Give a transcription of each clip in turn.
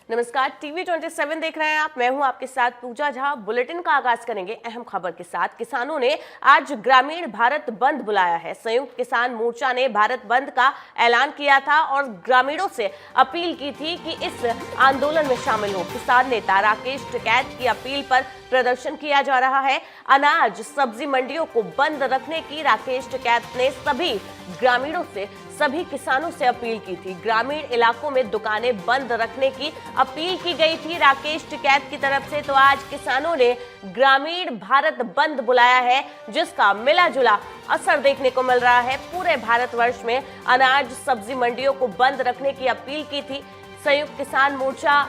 नमस्कार, टीवी 27 देख रहे हैं आप। मैं हूं आपके साथ पूजा झा। बुलेटिन का आगाज करेंगे अहम खबर के साथ। किसानों ने आज ग्रामीण भारत बंद बुलाया है। संयुक्त किसान मोर्चा ने भारत बंद का ऐलान किया था और ग्रामीणों से अपील की थी कि इस आंदोलन में शामिल हो। किसान नेता राकेश टिकैत की अपील पर प्रदर्शन किया जा रहा है। अनाज सब्जी मंडियों को बंद रखने की राकेश टिकैत ने सभी किसानों से अपील की थी। ग्रामीण इलाकों में दुकानें बंद रखने की अपील की गई थी राकेश टिकैत की तरफ से। तो आज किसानों ने ग्रामीण भारत बंद बुलाया है, जिसका मिला जुला असर देखने को मिल रहा है। पूरे भारतवर्ष में अनाज सब्जी मंडियों को बंद रखने की अपील की थी। संयुक्त किसान मोर्चा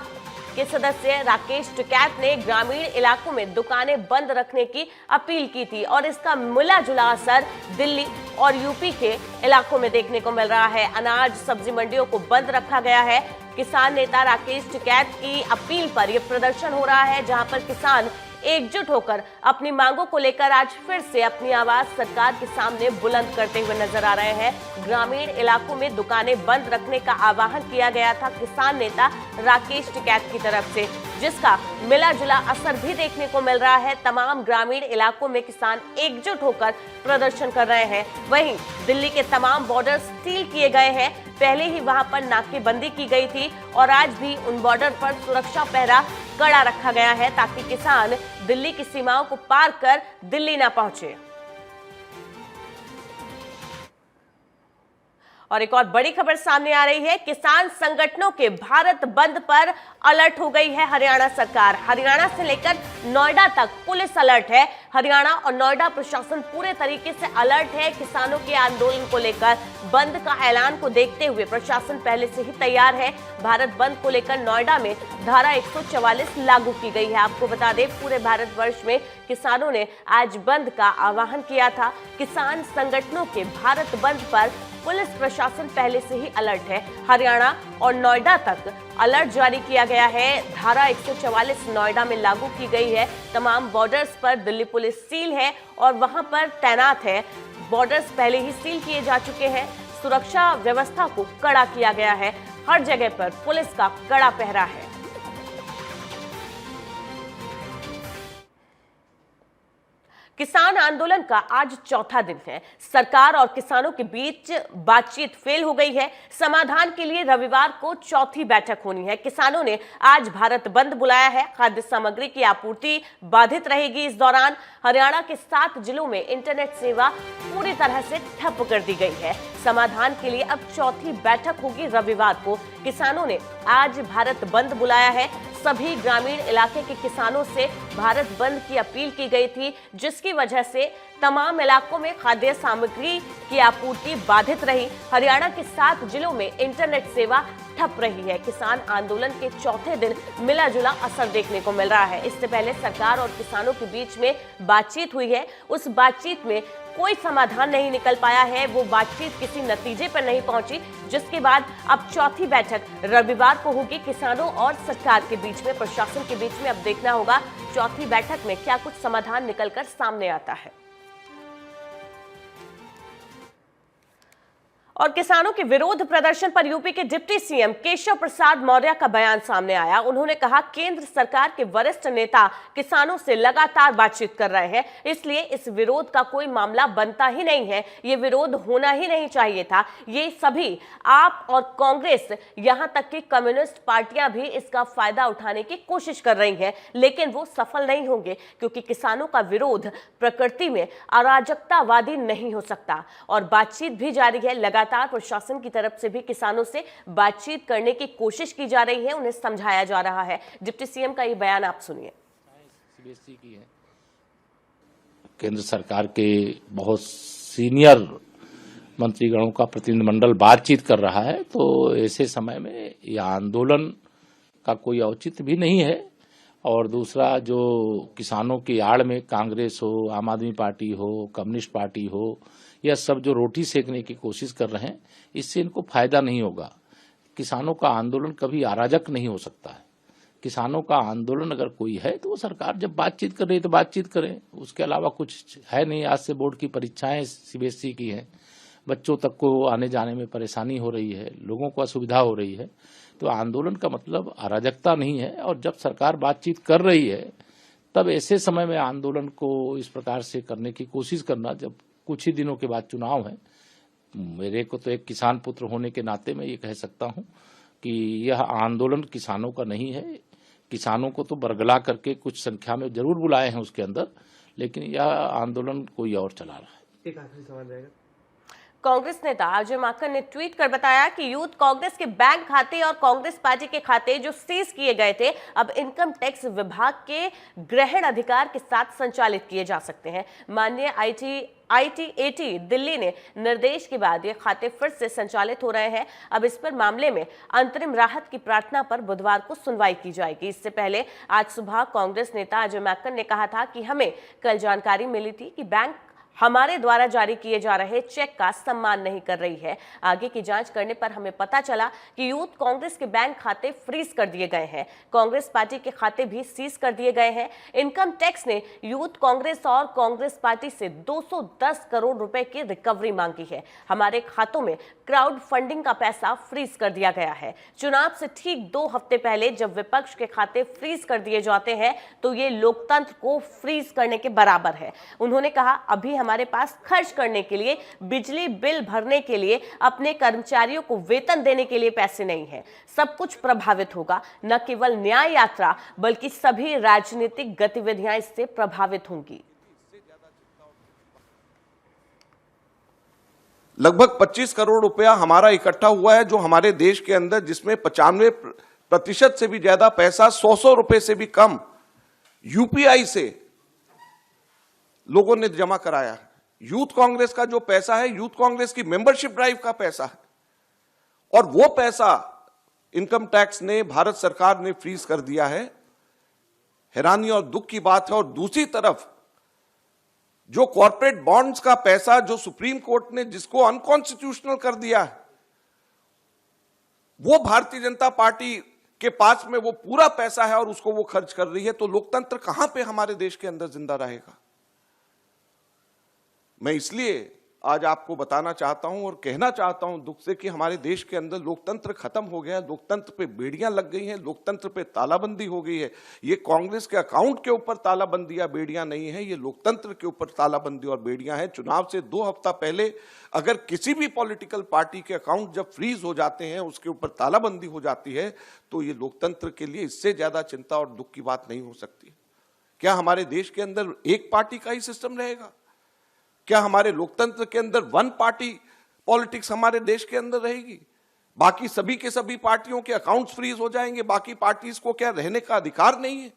के सदस्य राकेश टिकैत ने ग्रामीण इलाकों में दुकानें बंद रखने की अपील की थी और इसका मिला जुला असर दिल्ली और यूपी के इलाकों में देखने को मिल रहा है। अनाज सब्जी मंडियों को बंद रखा गया है। किसान नेता राकेश टिकैत की अपील पर यह प्रदर्शन हो रहा है, जहां पर किसान एकजुट होकर अपनी मांगों को लेकर आज फिर से अपनी आवाज सरकार के सामने बुलंद करते हुए नजर आ रहे हैं। ग्रामीण इलाकों में दुकानें बंद रखने का आह्वान किया गया था किसान नेता राकेश टिकैत की तरफ से, जिसका मिला जुला असर भी देखने को मिल रहा है। तमाम ग्रामीण इलाकों में किसान एकजुट होकर प्रदर्शन कर रहे हैं। वहीं दिल्ली के तमाम बॉर्डर सील किए गए हैं। पहले ही वहां पर नाकेबंदी की गई थी और आज भी उन बॉर्डर पर सुरक्षा पहरा कड़ा रखा गया है, ताकि किसान दिल्ली की सीमाओं को पार कर दिल्ली ना पहुंचे। और एक और बड़ी खबर सामने आ रही है। किसान संगठनों के भारत बंद पर अलर्ट हो गई है हरियाणा सरकार। हरियाणा से लेकर नोएडा तक पुलिस अलर्ट है। हरियाणा और नोएडा प्रशासन पूरे तरीके से अलर्ट है। किसानों के आंदोलन को लेकर बंद का ऐलान को देखते हुए प्रशासन पहले से ही तैयार है। भारत बंद को लेकर नोएडा में धारा 144 लागू की गई है। आपको बता दें, पूरे भारतवर्ष में किसानों ने आज बंद का आह्वान किया था। किसान संगठनों के भारत बंद पर पुलिस प्रशासन पहले से ही अलर्ट है। हरियाणा और नोएडा तक अलर्ट जारी किया गया है। धारा 144 नोएडा में लागू की गई है। तमाम बॉर्डर्स पर दिल्ली पुलिस सील है और वहां पर तैनात है। बॉर्डर्स पहले ही सील किए जा चुके हैं। सुरक्षा व्यवस्था को कड़ा किया गया है। हर जगह पर पुलिस का कड़ा पहरा है। किसान आंदोलन का आज चौथा दिन है। सरकार और किसानों के बीच बातचीत फेल हो गई है। समाधान के लिए रविवार को चौथी बैठक होनी है। किसानों ने आज भारत बंद बुलाया है। खाद्य सामग्री की आपूर्ति बाधित रहेगी। इस दौरान हरियाणा के 7 जिलों में इंटरनेट सेवा पूरी तरह से ठप कर दी गई है। समाधान के लिए अब चौथी बैठक होगी रविवार को। किसानों ने आज भारत बंद बुलाया है। सभी ग्रामीण इलाके के किसानों से भारत बंद की अपील की गई थी, जिसकी वजह से तमाम इलाकों में खाद्य सामग्री की आपूर्ति बाधित रही। हरियाणा के 7 जिलों में इंटरनेट सेवा ठप रही है। किसान आंदोलन के चौथे दिन मिला जुला असर देखने को मिल रहा है। इससे पहले सरकार और किसानों के बीच में बातचीत हुई है। उस बातचीत में कोई समाधान नहीं निकल पाया है। वो बातचीत किसी नतीजे पर नहीं पहुंची, जिसके बाद अब चौथी बैठक रविवार को होगी किसानों और सरकार के बीच में, प्रशासन के बीच में। अब देखना होगा चौथी बैठक में क्या कुछ समाधान निकलकर सामने आता है। और किसानों के विरोध प्रदर्शन पर यूपी के डिप्टी सीएम केशव प्रसाद मौर्य का बयान सामने आया। उन्होंने कहा, केंद्र सरकार के वरिष्ठ नेता किसानों से लगातार बातचीत कर रहे हैं, इसलिए इस विरोध का कोई मामला बनता ही नहीं है। ये विरोध होना ही नहीं चाहिए था। ये सभी आप और कांग्रेस, यहां तक कि कम्युनिस्ट पार्टियां भी इसका फायदा उठाने की कोशिश कर रही हैं, लेकिन वो सफल नहीं होंगे, क्योंकि किसानों का विरोध प्रकृति में अराजकतावादी नहीं हो सकता। और बातचीत भी जारी है। लगातार प्रशासन की तरफ से भी किसानों से बातचीत करने की कोशिश की जा रही है, उन्हें समझाया जा रहा है। डिप्टी सीएम का ये बयान आप सुनिए। सीबीएसई की है, केंद्र सरकार के बहुत सीनियर मंत्रीगणों का प्रतिनिधिमंडल बातचीत कर रहा है, तो ऐसे समय में यह आंदोलन का कोई औचित्य भी नहीं है। और दूसरा, जो किसानों की आड़ में कांग्रेस हो, आम आदमी पार्टी हो, कम्युनिस्ट पार्टी हो, यह सब जो रोटी सेकने की कोशिश कर रहे हैं, इससे इनको फायदा नहीं होगा। किसानों का आंदोलन कभी अराजक नहीं हो सकता है। किसानों का आंदोलन अगर कोई है तो वो सरकार जब बातचीत कर रही है तो बातचीत करें, उसके अलावा कुछ है नहीं। आज से बोर्ड की परीक्षाएं सीबीएसई की हैं, बच्चों तक को आने जाने में परेशानी हो रही है, लोगों को असुविधा हो रही है। तो आंदोलन का मतलब अराजकता नहीं है, और जब सरकार बातचीत कर रही है तब ऐसे समय में आंदोलन को इस प्रकार से करने की कोशिश करना, जब कुछ ही दिनों के बाद चुनाव है, मेरे को तो एक किसान पुत्र होने के नाते मैं ये कह सकता हूँ कि यह आंदोलन किसानों का नहीं है। किसानों को तो बरगला करके कुछ संख्या में जरूर बुलाए हैं उसके अंदर, लेकिन यह आंदोलन कोई और चला रहा है। एक आखिरी सवाल रहेगा। कांग्रेस नेता अजय माकन ने ट्वीट कर बताया कि यूथ कांग्रेस के बैंक खाते और कांग्रेस पार्टी के खाते जो सीज किए गए थे अब इनकम टैक्स विभाग के ग्रहण अधिकार के साथ संचालित किए जा सकते हैं। माननीय आईटीएटी दिल्ली ने निर्देश के बाद ये खाते फिर से संचालित हो रहे हैं। अब इस पर मामले में अंतरिम राहत की प्रार्थना पर बुधवार को सुनवाई की जाएगी। इससे पहले आज सुबह कांग्रेस नेता अजय माकन ने कहा था कि हमें कल जानकारी मिली थी कि बैंक हमारे द्वारा जारी किए जा रहे चेक का सम्मान नहीं कर रही है। आगे की जांच करने पर हमें पता चला कि यूथ कांग्रेस के बैंक खाते फ्रीज कर दिए गए हैं, कांग्रेस पार्टी के खाते भी सीज कर दिए गए हैं। इनकम टैक्स ने यूथ कांग्रेस और कांग्रेस पार्टी से 210 करोड़ रुपए की रिकवरी मांगी है। हमारे खातों में क्राउड फंडिंग का पैसा फ्रीज कर दिया गया है। चुनाव से ठीक 2 हफ्ते पहले जब विपक्ष के खाते फ्रीज कर दिए जाते हैं तो ये लोकतंत्र को फ्रीज करने के बराबर है। उन्होंने कहा, अभी हमारे पास खर्च करने के लिए, बिजली बिल भरने के लिए, अपने कर्मचारियों को वेतन देने के लिए पैसे नहीं है। सब कुछ प्रभावित होगा। न केवल न्याय यात्रा बल्कि सभी राजनीतिक गतिविधियां इससे प्रभावित होंगी। लगभग 25 करोड़ रुपया हमारा इकट्ठा हुआ है जो हमारे देश के अंदर, जिसमें 95% से भी ज्यादा पैसा 100 रुपए से भी कम यूपीआई से लोगों ने जमा कराया है। यूथ कांग्रेस का जो पैसा है, यूथ कांग्रेस की मेंबरशिप ड्राइव का पैसा है, और वो पैसा इनकम टैक्स ने, भारत सरकार ने फ्रीज कर दिया है। हैरानी और दुख की बात है। और दूसरी तरफ जो कॉर्पोरेट बॉन्ड्स का पैसा, जो सुप्रीम कोर्ट ने जिसको अनकॉन्स्टिट्यूशनल कर दिया है, वो भारतीय जनता पार्टी के पास में वो पूरा पैसा है और उसको वो खर्च कर रही है। तो लोकतंत्र कहां पे हमारे देश के अंदर जिंदा रहेगा? मैं इसलिए आज आपको बताना चाहता हूं और कहना चाहता हूं दुख से कि हमारे देश के अंदर लोकतंत्र खत्म हो गया है। लोकतंत्र पे बेड़ियां लग गई हैं, लोकतंत्र पे तालाबंदी हो गई है। ये कांग्रेस के अकाउंट के ऊपर तालाबंदी या बेड़ियां नहीं है, ये लोकतंत्र के ऊपर तालाबंदी और बेड़ियां हैं। चुनाव से 2 हफ्ता पहले अगर किसी भी पॉलिटिकल पार्टी के अकाउंट जब फ्रीज हो जाते हैं, उसके ऊपर तालाबंदी हो जाती है, तो ये लोकतंत्र के लिए इससे ज्यादा चिंता और दुख की बात नहीं हो सकती। क्या हमारे देश के अंदर एक पार्टी का ही सिस्टम रहेगा? क्या हमारे लोकतंत्र के अंदर वन पार्टी पॉलिटिक्स हमारे देश के अंदर रहेगी? बाकी सभी के सभी पार्टियों के अकाउंट्स फ्रीज हो जाएंगे? बाकी पार्टीज को क्या रहने का अधिकार नहीं है?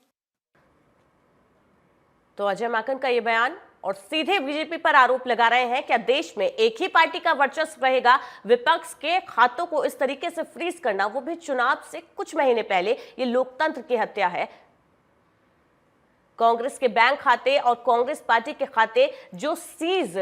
तो अजय माकन का यह बयान, और सीधे बीजेपी पर आरोप लगा रहे हैं क्या देश में एक ही पार्टी का वर्चस्व रहेगा? विपक्ष के खातों को इस तरीके से फ्रीज करना, वो भी चुनाव से कुछ महीने पहले, ये लोकतंत्र की हत्या है। कांग्रेस के बैंक खाते और कांग्रेस पार्टी के खाते जो सीज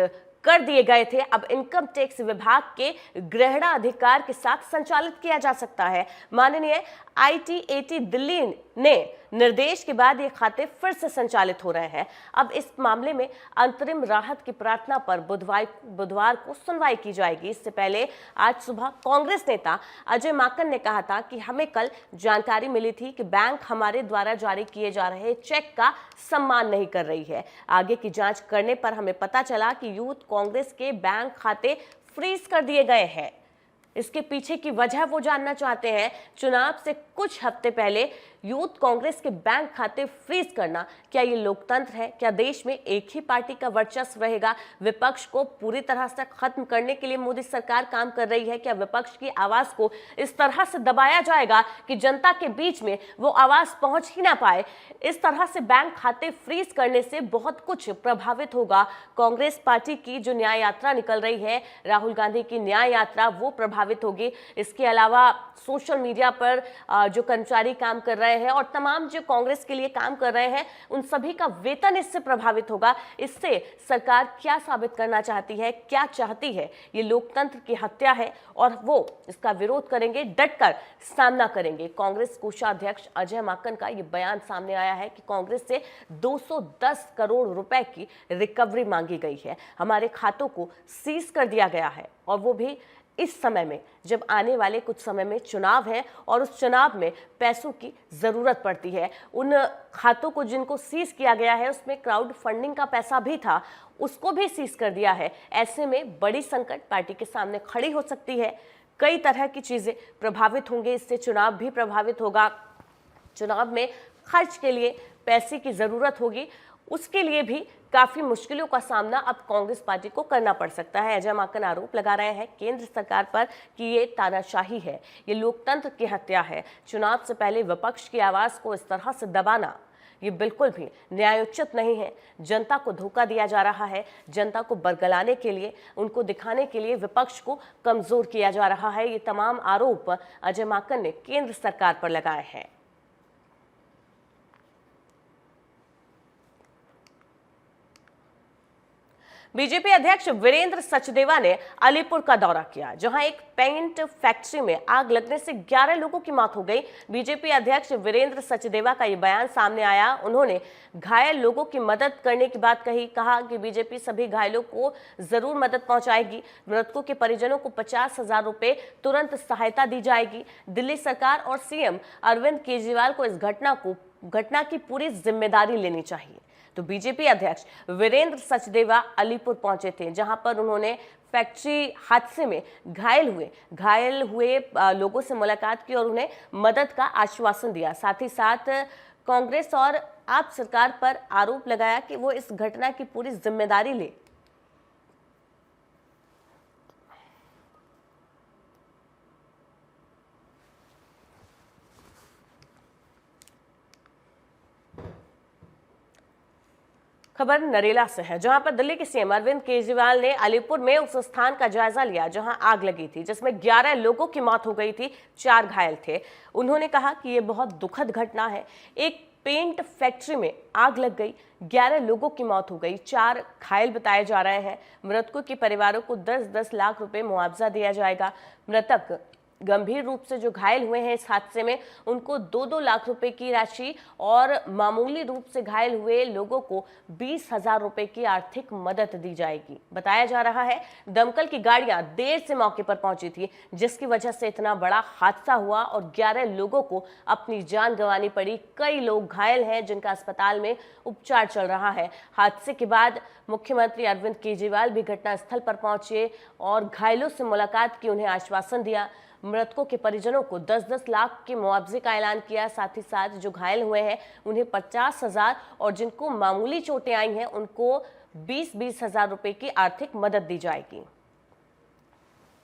कर दिए गए थे, अब इनकम टैक्स विभाग के ग्रहणाधिकार के साथ संचालित किया जा सकता है। माननीय आईटीएटी दिल्ली ने निर्देश के बाद ये खाते फिर से संचालित हो रहे हैं। अब इस मामले में अंतरिम राहत की प्रार्थना पर बुधवार को सुनवाई की जाएगी। इससे पहले आज सुबह कांग्रेस नेता अजय माकन ने कहा था कि हमें कल जानकारी मिली थी कि बैंक हमारे द्वारा जारी किए जा रहे चेक का सम्मान नहीं कर रही है। आगे की जांच करने पर हमें पता चला कि यूथ कांग्रेस के बैंक खाते फ्रीज कर दिए गए हैं। इसके पीछे की वजह वो जानना चाहते हैं। चुनाव से कुछ हफ्ते पहले यूथ कांग्रेस के बैंक खाते फ्रीज करना, क्या ये लोकतंत्र है? क्या देश में एक ही पार्टी का वर्चस्व रहेगा? विपक्ष को पूरी तरह से खत्म करने के लिए मोदी सरकार काम कर रही है? क्या विपक्ष की आवाज को इस तरह से दबाया जाएगा कि जनता के बीच में वो आवाज पहुंच ही ना पाए? इस तरह से बैंक खाते फ्रीज करने से बहुत कुछ प्रभावित होगा। कांग्रेस पार्टी की जो न्याय यात्रा निकल रही है, राहुल गांधी की न्याय यात्रा, वो प्रभावित होगी। इसके अलावा सोशल मीडिया पर जो कर्मचारी काम कर रहे हैं और तमाम जो कांग्रेस के लिए काम कर रहे हैं, उन सभी का वेतन इससे प्रभावित होगा। इससे सरकार क्या साबित करना चाहती है, क्या चाहती है? ये लोकतंत्र की हत्या है और वो इसका विरोध करेंगे, डटकर सामना करेंगे। कांग्रेस कोषाध्यक्ष अजय माकन का ये बयान सामने आया है कि कांग्रेस से 210 करोड़ रुपए की रिकवरी मांगी गई है। हमारे खातों को सीज कर दिया गया है और वो भी इस समय में, जब आने वाले कुछ समय में चुनाव है और उस चुनाव में पैसों की जरूरत पड़ती है, उन खातों को जिनको सीज किया गया है उसमें क्राउड फंडिंग का पैसा भी था, उसको भी सीज कर दिया है। ऐसे में बड़ी संकट पार्टी के सामने खड़ी हो सकती है। कई तरह की चीजें प्रभावित होंगे, इससे चुनाव भी प्रभावित होगा। चुनाव में खर्च के लिए पैसे की जरूरत होगी, उसके लिए भी काफी मुश्किलों का सामना अब कांग्रेस पार्टी को करना पड़ सकता है। अजय माकन आरोप लगा रहे हैं केंद्र सरकार पर कि ये तानाशाही है, ये लोकतंत्र की हत्या है। चुनाव से पहले विपक्ष की आवाज को इस तरह से दबाना ये बिल्कुल भी न्यायोचित नहीं है। जनता को धोखा दिया जा रहा है, जनता को बरगलाने के लिए, उनको दिखाने के लिए विपक्ष को कमजोर किया जा रहा है। ये तमाम आरोप अजय माकन ने केंद्र सरकार पर लगाए हैं। बीजेपी अध्यक्ष वीरेंद्र सचदेवा ने अलीपुर का दौरा किया, जहां एक पेंट फैक्ट्री में आग लगने से 11 लोगों की मौत हो गई। बीजेपी अध्यक्ष वीरेंद्र सचदेवा का ये बयान सामने आया। उन्होंने घायल लोगों की मदद करने की बात कही। कहा कि बीजेपी सभी घायलों को जरूर मदद पहुंचाएगी। मृतकों के परिजनों को 50,000 रुपए तुरंत सहायता दी जाएगी। दिल्ली सरकार और सीएम अरविंद केजरीवाल को इस घटना की पूरी जिम्मेदारी लेनी चाहिए। तो बीजेपी अध्यक्ष वीरेंद्र सचदेवा अलीपुर पहुंचे थे, जहां पर उन्होंने फैक्ट्री हादसे में घायल हुए लोगों से मुलाकात की और उन्हें मदद का आश्वासन दिया। साथ ही साथ कांग्रेस और आप सरकार पर आरोप लगाया कि वो इस घटना की पूरी जिम्मेदारी ले। खबर नरेला से है, जहां पर दिल्ली के सीएम अरविंद केजरीवाल ने अलीपुर में उस स्थान का जायजा लिया जहां आग लगी थी, जिसमें 11 लोगों की मौत हो गई थी, 4 घायल थे। उन्होंने कहा कि यह बहुत दुखद घटना है। एक पेंट फैक्ट्री में आग लग गई, 11 लोगों की मौत हो गई, 4 घायल बताए जा रहे हैं। मृतकों के परिवारों को 10-10 लाख रुपए मुआवजा दिया जाएगा। मृतक गंभीर रूप से जो घायल हुए हैं इस हादसे में, उनको 2-2 लाख रुपए की राशि और मामूली रूप से घायल हुए लोगों को 20,000 रुपए की आर्थिक मदद दी जाएगी। बताया जा रहा है दमकल की गाड़ियां देर से मौके पर पहुंची थी, जिसकी वजह से इतना बड़ा हादसा हुआ और 11 लोगों को अपनी जान गंवानी पड़ी। कई लोग घायल हैं जिनका अस्पताल में उपचार चल रहा है। हादसे के बाद मुख्यमंत्री अरविंद केजरीवाल भी घटनास्थल पर पहुंचे और घायलों से मुलाकात की, उन्हें आश्वासन दिया। मृतकों के परिजनों को 10-10 लाख के मुआवजे का ऐलान किया। साथ ही साथ जो घायल हुए हैं उन्हें 50,000 और जिनको मामूली चोटें आई हैं उनको 20-20,000 रुपए की आर्थिक मदद दी जाएगी।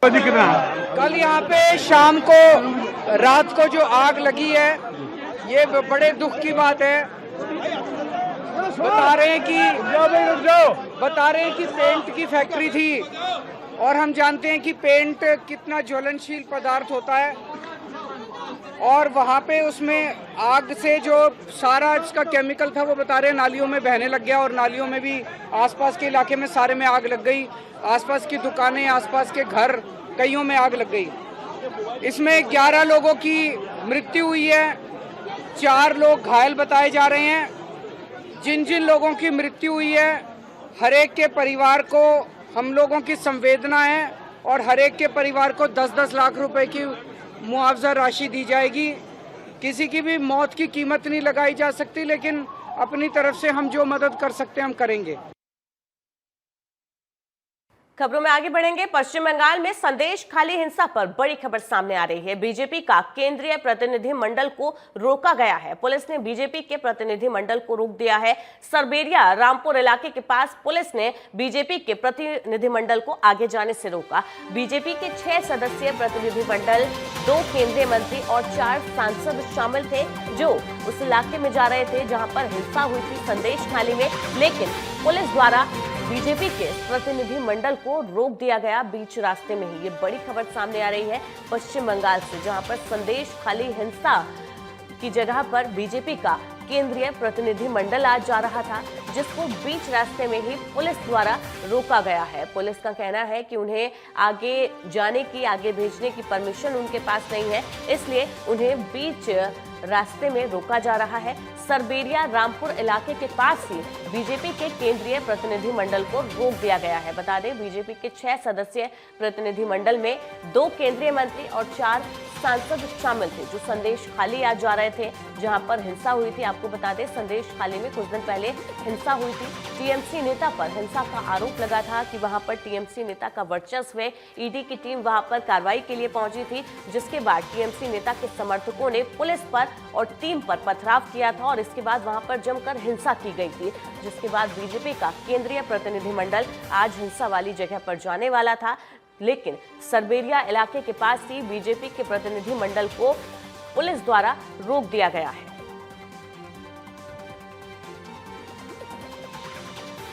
कल यहाँ पे शाम को रात को जो आग लगी है, ये बड़े दुख की बात है। बता रहे हैं कि पेंट की फैक्ट्री थी और हम जानते हैं कि पेंट कितना ज्वलनशील पदार्थ होता है और वहाँ पे उसमें आग से जो सारा इसका केमिकल था वो बता रहे हैं नालियों में बहने लग गया और नालियों में भी आसपास के इलाके में सारे में आग लग गई। आसपास की दुकानें, आसपास के घर, कईयों में आग लग गई। इसमें 11 लोगों की मृत्यु हुई है, 4 लोग घायल बताए जा रहे हैं। जिन लोगों की मृत्यु हुई है, हर एक के परिवार को हम लोगों की संवेदना है और हर एक के परिवार को 10-10 लाख रुपए की मुआवजा राशि दी जाएगी। किसी की भी मौत की कीमत नहीं लगाई जा सकती, लेकिन अपनी तरफ से हम जो मदद कर सकते हैं हम करेंगे। खबरों में आगे बढ़ेंगे। पश्चिम बंगाल में संदेश खाली हिंसा पर बड़ी खबर सामने आ रही है। बीजेपी का केंद्रीय प्रतिनिधि मंडल को रोका गया है। पुलिस ने बीजेपी के प्रतिनिधि मंडल को रोक दिया है। सरबेरिया रामपुर इलाके के पास पुलिस ने बीजेपी के प्रतिनिधि मंडल को आगे जाने से रोका। बीजेपी के 6 सदस्यीय प्रतिनिधि मंडल, 2 केंद्रीय मंत्री और 4 सांसद शामिल थे, जो उस इलाके में जा रहे थे जहां पर हिंसा हुई थी संदेश खाली में, लेकिन पुलिस द्वारा बीजेपी के प्रतिनिधि मंडल को रोक दिया गया बीच रास्ते में ही। ये बड़ी खबर सामने आ रही है पश्चिम बंगाल से, जहां पर संदेश खाली हिंसा की जगह पर बीजेपी का केंद्रीय प्रतिनिधि मंडल आज जा रहा था, जिसको बीच रास्ते में ही पुलिस द्वारा रोका गया है। पुलिस का कहना है कि उन्हें आगे जाने की, आगे भेजने की परमिशन उनके पास नहीं है, इसलिए उन्हें बीच रास्ते में रोका जा रहा है। सरबेरिया रामपुर इलाके के पास ही बीजेपी के केंद्रीय प्रतिनिधि मंडल को रोक दिया गया है। बता दें, बीजेपी के 6 सदस्यीय प्रतिनिधि मंडल में 2 केंद्रीय मंत्री और 4 सांसद शामिल थे, जो संदेश खाली आज जा रहे थे, जहां पर हिंसा हुई थी। आपको बता दें, संदेश खाली में कुछ दिन पहले हिंसा हुई थी। टीएमसी नेता पर हिंसा का आरोप लगा था कि वहां पर टीएमसी नेता का वर्चस्व है। ईडी की टीम वहां पर कार्रवाई के लिए पहुंची थी, जिसके बाद टीएमसी नेता के समर्थकों ने पुलिस पर और टीम पर पथराव किया था और इसके बाद वहां पर जमकर हिंसा की गई थी, जिसके बाद बीजेपी का केंद्रीय प्रतिनिधिमंडल आज हिंसा वाली जगह पर जाने वाला था, लेकिन सरबेरिया इलाके के पास ही बीजेपी के प्रतिनिधि मंडल को पुलिस द्वारा रोक दिया गया है।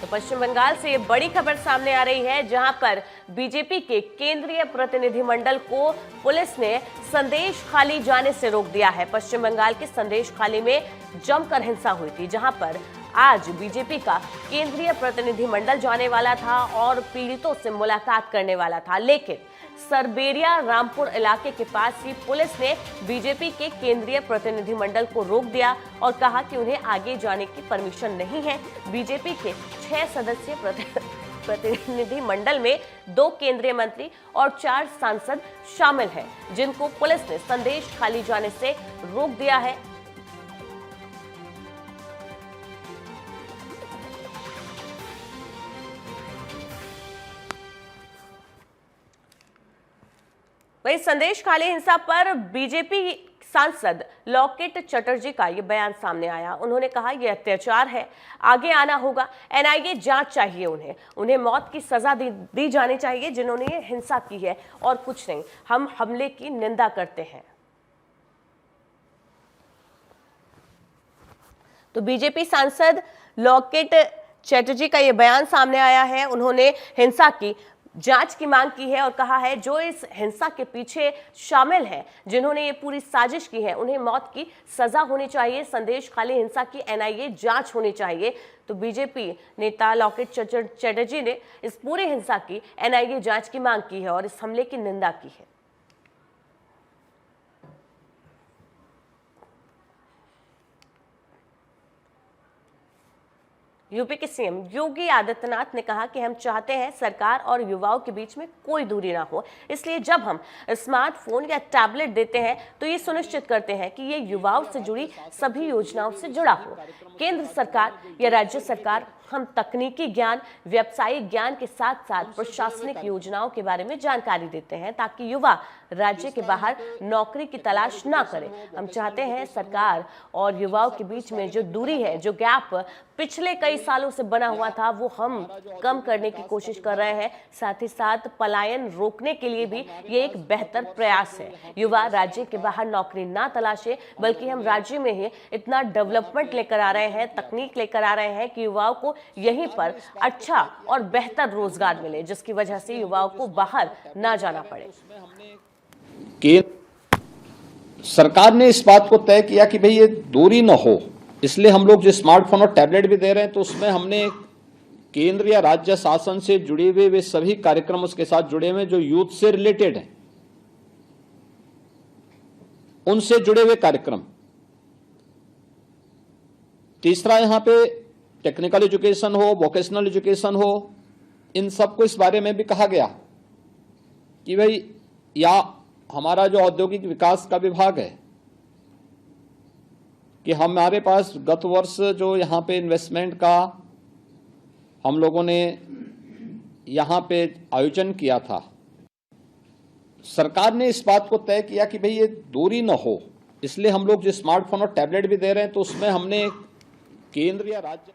तो पश्चिम बंगाल से बड़ी खबर सामने आ रही है, जहां पर बीजेपी के केंद्रीय प्रतिनिधि मंडल को पुलिस ने संदेश खाली जाने से रोक दिया है। पश्चिम बंगाल के संदेश खाली में जमकर हिंसा हुई थी, जहां पर आज बीजेपी का केंद्रीय प्रतिनिधि मंडल जाने वाला था और पीड़ितों से मुलाकात करने वाला था, लेकिन सरबेरिया रामपुर इलाके के पास ही पुलिस ने बीजेपी के केंद्रीय प्रतिनिधि मंडल को रोक दिया और कहा कि उन्हें आगे जाने की परमिशन नहीं है। बीजेपी के 6 सदस्यीय प्रतिनिधि मंडल में 2 केंद्रीय मंत्री और 4 सांसद शामिल हैं, जिनको पुलिस ने संदेश खाली जाने से रोक दिया है। वही संदेश खाली हिंसा पर बीजेपी सांसद लॉकेट चटर्जी का ये बयान सामने आया। उन्होंने कहा, यह अत्याचार है, आगे आना होगा, एनआईए जांच चाहिए, उन्हें मौत की सजा दी जानी चाहिए जिन्होंने ये हिंसा की है, और कुछ नहीं। हम हमले की निंदा करते हैं। तो बीजेपी सांसद लॉकेट चटर्जी का ये बयान सामने आया है। उन्होंने हिंसा की जांच की मांग की है और कहा है, जो इस हिंसा के पीछे शामिल हैं, जिन्होंने ये पूरी साजिश की है, उन्हें मौत की सजा होनी चाहिए। संदेश खाली हिंसा की एनआईए जांच होनी चाहिए। तो बीजेपी नेता लॉकेट चटर्जी ने इस पूरी हिंसा की एनआईए जांच की मांग की है और इस हमले की निंदा की है। यूपी के सीएम योगी आदित्यनाथ ने कहा कि हम चाहते हैं सरकार और युवाओं के बीच में कोई दूरी ना हो, इसलिए जब हम स्मार्टफोन या टैबलेट देते हैं तो ये सुनिश्चित करते हैं कि ये युवाओं से जुड़ी सभी योजनाओं से जुड़ा हो। केंद्र सरकार या राज्य सरकार हम तकनीकी ज्ञान, व्यावसायिक ज्ञान के साथ साथ प्रशासनिक योजनाओं के बारे में जानकारी देते हैं, ताकि युवा राज्य के बाहर नौकरी की तलाश ना करें। हम चाहते हैं सरकार और युवाओं के बीच में जो दूरी है, जो गैप पिछले कई सालों से बना हुआ था, वो हम कम करने की कोशिश कर रहे हैं। साथ ही साथ पलायन रोकने के लिए भी ये एक बेहतर प्रयास है। युवा राज्य के बाहर नौकरी ना तलाशे, बल्कि हम राज्य में ही इतना डेवलपमेंट लेकर आ रहे हैं, तकनीक लेकर आ रहे हैं कि युवाओं को यहीं पर अच्छा और बेहतर रोजगार मिले, जिसकी वजह से युवाओं को बाहर ना जाना पड़े। सरकार ने इस बात को तय किया कि भाई ये दूरी न हो, इसलिए हम लोग जो स्मार्टफोन और टैबलेट भी दे रहे हैं, तो उसमें हमने केंद्र या राज्य शासन से जुड़े हुए वे सभी कार्यक्रम उसके साथ जुड़े हुए जो यूथ से रिलेटेड हैं, उनसे जुड़े हुए कार्यक्रम। तीसरा, यहां पे टेक्निकल एजुकेशन हो, वोकेशनल एजुकेशन हो, इन सबको इस बारे में भी कहा गया कि भाई, या हमारा जो औद्योगिक विकास का विभाग है, कि हमारे पास गत वर्ष जो यहाँ पे इन्वेस्टमेंट का हम लोगों ने यहाँ पे आयोजन किया था, सरकार ने इस बात को तय किया कि भाई ये दूरी न हो, इसलिए हम लोग जो स्मार्टफोन और टैबलेट भी दे रहे हैं, तो उसमें हमने केंद्र या राज्य।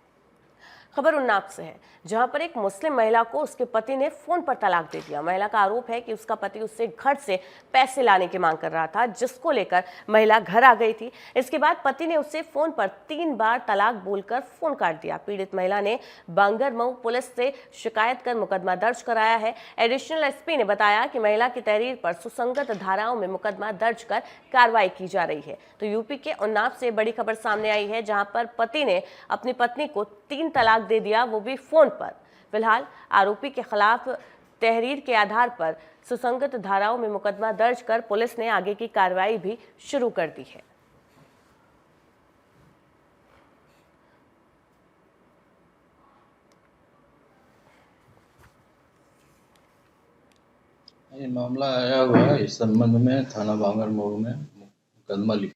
खबर उन्नाव से है, जहां पर एक मुस्लिम महिला को उसके पति ने फोन पर तलाक दे दिया। महिला का आरोप है कि उसका पति उससे घर से पैसे लाने की मांग कर रहा था, जिसको लेकर महिला घर आ गई थी। इसके बाद पति ने उससे फोन पर 3 बार तलाक बोलकर फोन काट दिया। पीड़ित महिला ने बांगरमऊ पुलिस से शिकायत कर मुकदमा दर्ज कराया है। एडिशनल एसपी ने बताया कि महिला की तहरीर पर सुसंगत धाराओं में मुकदमा दर्ज कर कार्रवाई की जा रही है। तो यूपी के उन्नाव से बड़ी खबर सामने आई है, जहां पर पति ने अपनी पत्नी को 3 तलाक दे दिया, वो भी फोन पर। फिलहाल आरोपी के खिलाफ तहरीर के आधार पर सुसंगत धाराओं में मुकदमा दर्ज कर पुलिस ने आगे की कार्रवाई भी शुरू कर दी है। ये मामला आया हुआ है, इस संबंध में थाना बांगर मोड़ में मुकदमा लिखा।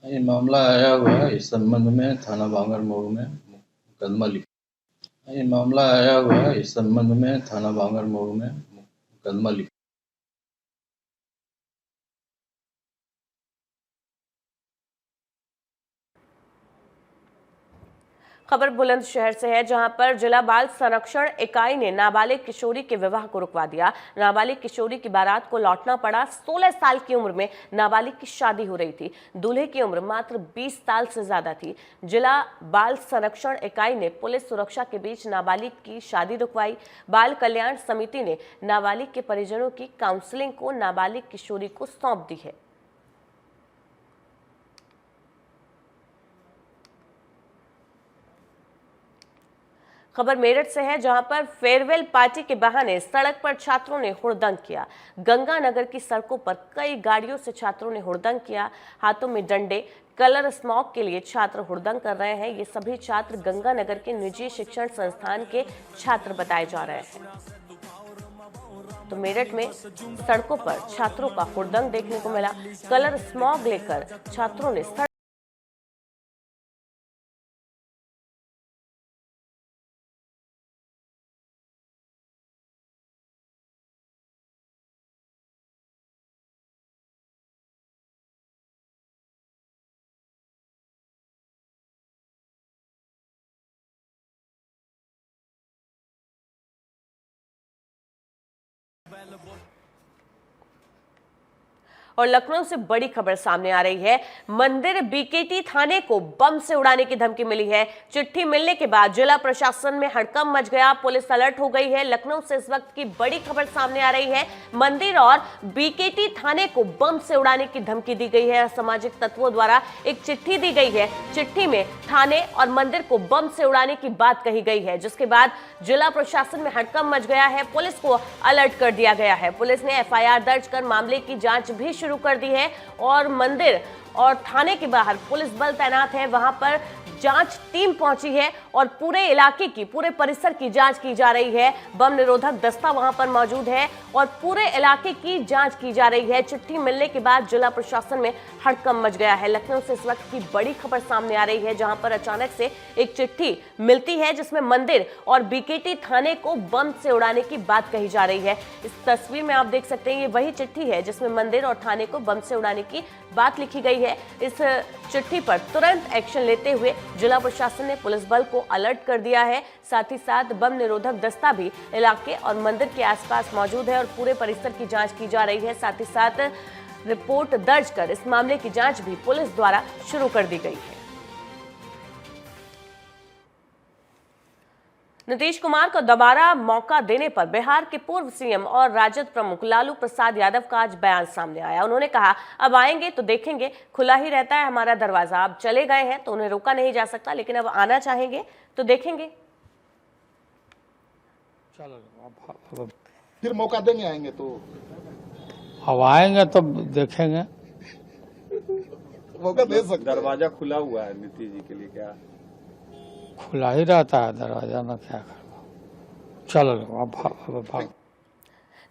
ये मामला आया हुआ है, इस संबंध में थाना बांगर मोड़ में मुकदमा लिखा। ये मामला आया हुआ है, इस संबंध में थाना बांगर मोड़ में मुकदमा लिखा। खबर बुलंदशहर से है, जहां पर जिला बाल संरक्षण इकाई ने नाबालिग किशोरी के विवाह को रुकवा दिया। नाबालिग किशोरी की बारात को लौटना पड़ा। 16 साल की उम्र में नाबालिग की शादी हो रही थी। दूल्हे की उम्र मात्र 20 साल से ज्यादा थी। जिला बाल संरक्षण इकाई ने पुलिस सुरक्षा के बीच नाबालिग की शादी रुकवाई। बाल कल्याण समिति ने नाबालिग के परिजनों की काउंसलिंग को नाबालिग किशोरी को सौंप दी है। खबर मेरठ से है, जहां पर फेयरवेल पार्टी के बहाने सड़क पर छात्रों ने हुड़दंग किया। गंगानगर की सड़कों पर कई गाड़ियों से छात्रों ने हुड़दंग किया। हाथों में डंडे, कलर स्मॉग के लिए छात्र हुड़दंग कर रहे हैं। ये सभी छात्र गंगानगर के निजी शिक्षण संस्थान के छात्र बताए जा रहे हैं। तो मेरठ में सड़कों पर छात्रों का हुड़दंग देखने को मिला। कलर स्मॉग लेकर छात्रों ने और लखनऊ से बड़ी खबर सामने आ रही है। मंदिर बीकेटी थाने को बम से उड़ाने की धमकी मिली है। चिट्ठी मिलने के बाद जिला प्रशासन में हड़कंप मच गया, पुलिस अलर्ट हो गई है। लखनऊ से इस वक्त की बड़ी खबर सामने आ रही है। मंदिर और बीकेटी थाने को बम से उड़ाने की धमकी दी गई है। असामाजिक तत्वों द्वारा एक चिट्ठी दी गई है। चिट्ठी में थाने और मंदिर को बम से उड़ाने की बात कही गई है, जिसके बाद जिला प्रशासन में हड़कंप मच गया है। पुलिस को अलर्ट कर दिया गया है। पुलिस ने एफआईआर दर्ज कर मामले की जांच भी शुरू कर दी है और मंदिर और थाने के बाहर पुलिस बल तैनात है। वहां पर जांच टीम पहुंची है और पूरे इलाके की, पूरे परिसर की जांच की जा रही है। बम निरोधक दस्ता वहां पर मौजूद है और पूरे इलाके की जांच की जा रही है। चिट्ठी मिलने के बाद जिला प्रशासन में हड़कंप मच गया है। लखनऊ से इस वक्त की बड़ी खबर सामने आ रही है, जहां पर अचानक से एक चिट्ठी मिलती है जिसमें मंदिर और बीकेटी थाने को बम से उड़ाने की बात कही जा रही है। इस तस्वीर में आप देख सकते हैं, ये वही चिट्ठी है जिसमें मंदिर और थाने को बम से उड़ाने की बात लिखी गई है। इस चिट्ठी पर तुरंत एक्शन लेते हुए जिला प्रशासन ने पुलिस बल को अलर्ट कर दिया है। साथ ही साथ बम निरोधक दस्ता भी इलाके और मंदिर के आसपास मौजूद है और पूरे परिसर की जांच की जा रही है। साथ ही साथ रिपोर्ट दर्ज कर इस मामले की जांच भी पुलिस द्वारा शुरू कर दी गई है। नीतीश कुमार को दोबारा मौका देने पर बिहार के पूर्व सीएम और राजद प्रमुख लालू प्रसाद यादव का आज बयान सामने आया। उन्होंने कहा, अब आएंगे तो देखेंगे, खुला ही रहता है हमारा दरवाजा। अब चले गए हैं तो उन्हें रोका नहीं जा सकता, लेकिन अब आना चाहेंगे तो देखेंगे। चलो फिर मौका देंगे, आएंगे तो अब आएंगे तो देखेंगे। मौका दे सकते। दरवाजा खुला हुआ है नीतीश जी के लिए, क्या खुला ही रहता है दरवाजा में, क्या करो। चलो अब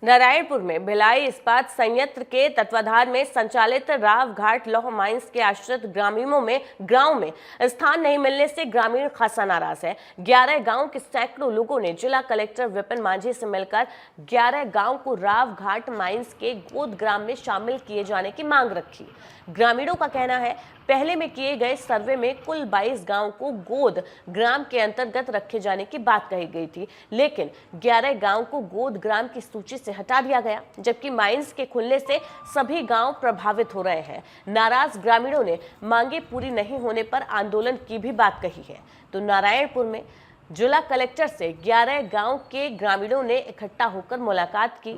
नारायणपुर में भिलाई इस्पात संयंत्र के तत्वाधान में संचालित राव घाट लौह माइंस के आश्रित ग्रामीणों में गांव में स्थान नहीं मिलने से ग्रामीण खासा नाराज है। 11 गांव के सैकड़ों लोगों ने जिला कलेक्टर विपिन मांझी से मिलकर 11 गांव को राव घाट माइंस के गोद ग्राम में शामिल किए जाने की मांग रखी। ग्रामीणों का कहना है, पहले में किए गए सर्वे में कुल 22 गांव को गोद ग्राम के अंतर्गत रखे जाने की बात कही गई थी, लेकिन 11 गांव को गोद ग्राम की सूची से हटा दिया गया, जबकि माइंस के खुलने से सभी गांव प्रभावित हो रहे हैं। नाराज ग्रामीणों ने मांगे पूरी नहीं होने पर आंदोलन की भी बात कही है। तो नारायणपुर में जिला कलेक्टर से 11 गांव के ग्रामीणों ने इकट्ठा होकर मुलाकात की।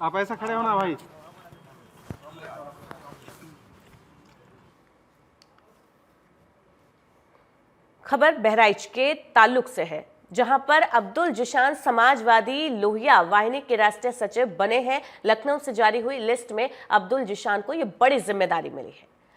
आप ऐसा खड़े हो ना भाई। खबर बहराइच के ताल्लुक से है, जहां पर अब्दुल जिशान समाजवादी लोहिया वाहिनी के राष्ट्रीय सचिव बने हैं। लखनऊ से जारी हुई लिस्ट में अब्दुल जिशान को यह बड़ी जिम्मेदारी मिली है।